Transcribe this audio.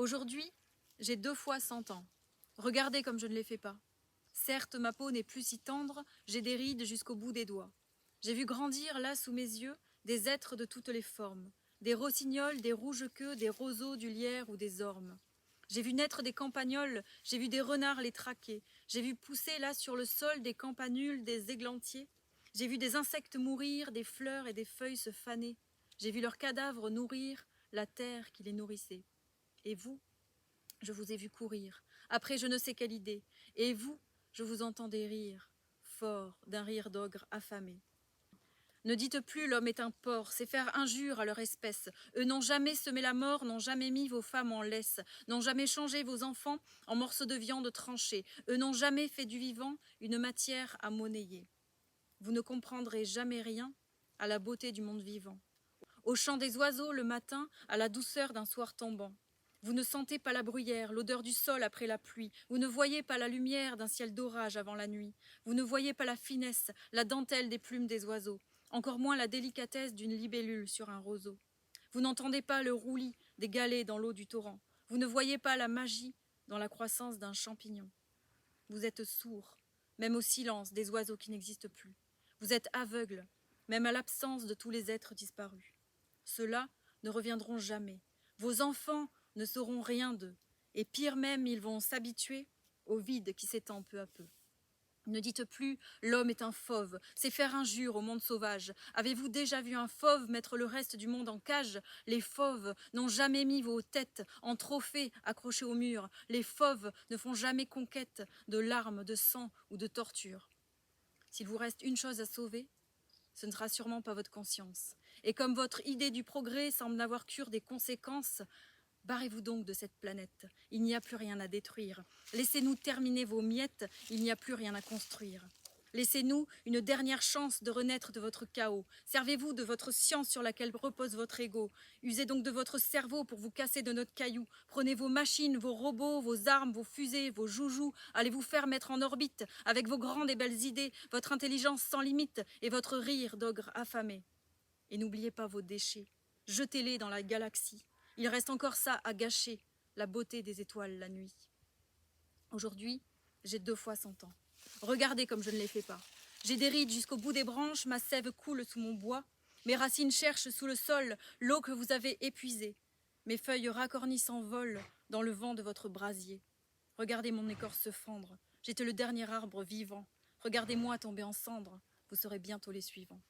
Aujourd'hui, j'ai 2 fois 100 ans. Regardez comme je ne les fais pas. Certes, ma peau n'est plus si tendre, j'ai des rides jusqu'au bout des doigts. J'ai vu grandir là sous mes yeux des êtres de toutes les formes, des rossignols, des rouges-queues, des roseaux, du lierre ou des ormes. J'ai vu naître des campagnols, j'ai vu des renards les traquer, j'ai vu pousser là sur le sol des campanules, des églantiers. J'ai vu des insectes mourir, des fleurs et des feuilles se faner. J'ai vu leurs cadavres nourrir la terre qui les nourrissait. Et vous, je vous ai vu courir, après je ne sais quelle idée, et vous, je vous entendais rire, fort, d'un rire d'ogre affamé. Ne dites plus l'homme est un porc, c'est faire injure à leur espèce. Eux n'ont jamais semé la mort, n'ont jamais mis vos femmes en laisse, n'ont jamais changé vos enfants en morceaux de viande tranchés. Eux n'ont jamais fait du vivant une matière à monnayer. Vous ne comprendrez jamais rien à la beauté du monde vivant, au chant des oiseaux le matin, à la douceur d'un soir tombant. Vous ne sentez pas la bruyère, l'odeur du sol après la pluie. Vous ne voyez pas la lumière d'un ciel d'orage avant la nuit. Vous ne voyez pas la finesse, la dentelle des plumes des oiseaux, encore moins la délicatesse d'une libellule sur un roseau. Vous n'entendez pas le roulis des galets dans l'eau du torrent. Vous ne voyez pas la magie dans la croissance d'un champignon. Vous êtes sourd, même au silence des oiseaux qui n'existent plus. Vous êtes aveugle, même à l'absence de tous les êtres disparus. Ceux-là ne reviendront jamais. Vos enfants ne sauront rien d'eux. Et pire même, ils vont s'habituer au vide qui s'étend peu à peu. Ne dites plus « l'homme est un fauve », c'est faire injure au monde sauvage. Avez-vous déjà vu un fauve mettre le reste du monde en cage? Les fauves n'ont jamais mis vos têtes en trophée accrochés au mur. Les fauves ne font jamais conquête de larmes, de sang ou de torture. S'il vous reste une chose à sauver, ce ne sera sûrement pas votre conscience. Et comme votre idée du progrès semble n'avoir cure des conséquences, barrez-vous donc de cette planète. Il n'y a plus rien à détruire. Laissez-nous terminer vos miettes, il n'y a plus rien à construire. Laissez-nous une dernière chance de renaître de votre chaos. Servez-vous de votre science sur laquelle repose votre ego. Usez donc de votre cerveau pour vous casser de notre caillou. Prenez vos machines, vos robots, vos armes, vos fusées, vos joujoux. Allez vous faire mettre en orbite avec vos grandes et belles idées, votre intelligence sans limite et votre rire d'ogre affamé. Et n'oubliez pas vos déchets. Jetez-les dans la galaxie. Il reste encore ça à gâcher, la beauté des étoiles la nuit. Aujourd'hui, j'ai 2 fois 100 ans. Regardez comme je ne les fais pas. J'ai des rides jusqu'au bout des branches, ma sève coule sous mon bois. Mes racines cherchent sous le sol l'eau que vous avez épuisée. Mes feuilles racornies s'envolent dans le vent de votre brasier. Regardez mon écorce se fendre. J'étais le dernier arbre vivant. Regardez-moi tomber en cendres. Vous serez bientôt les suivants.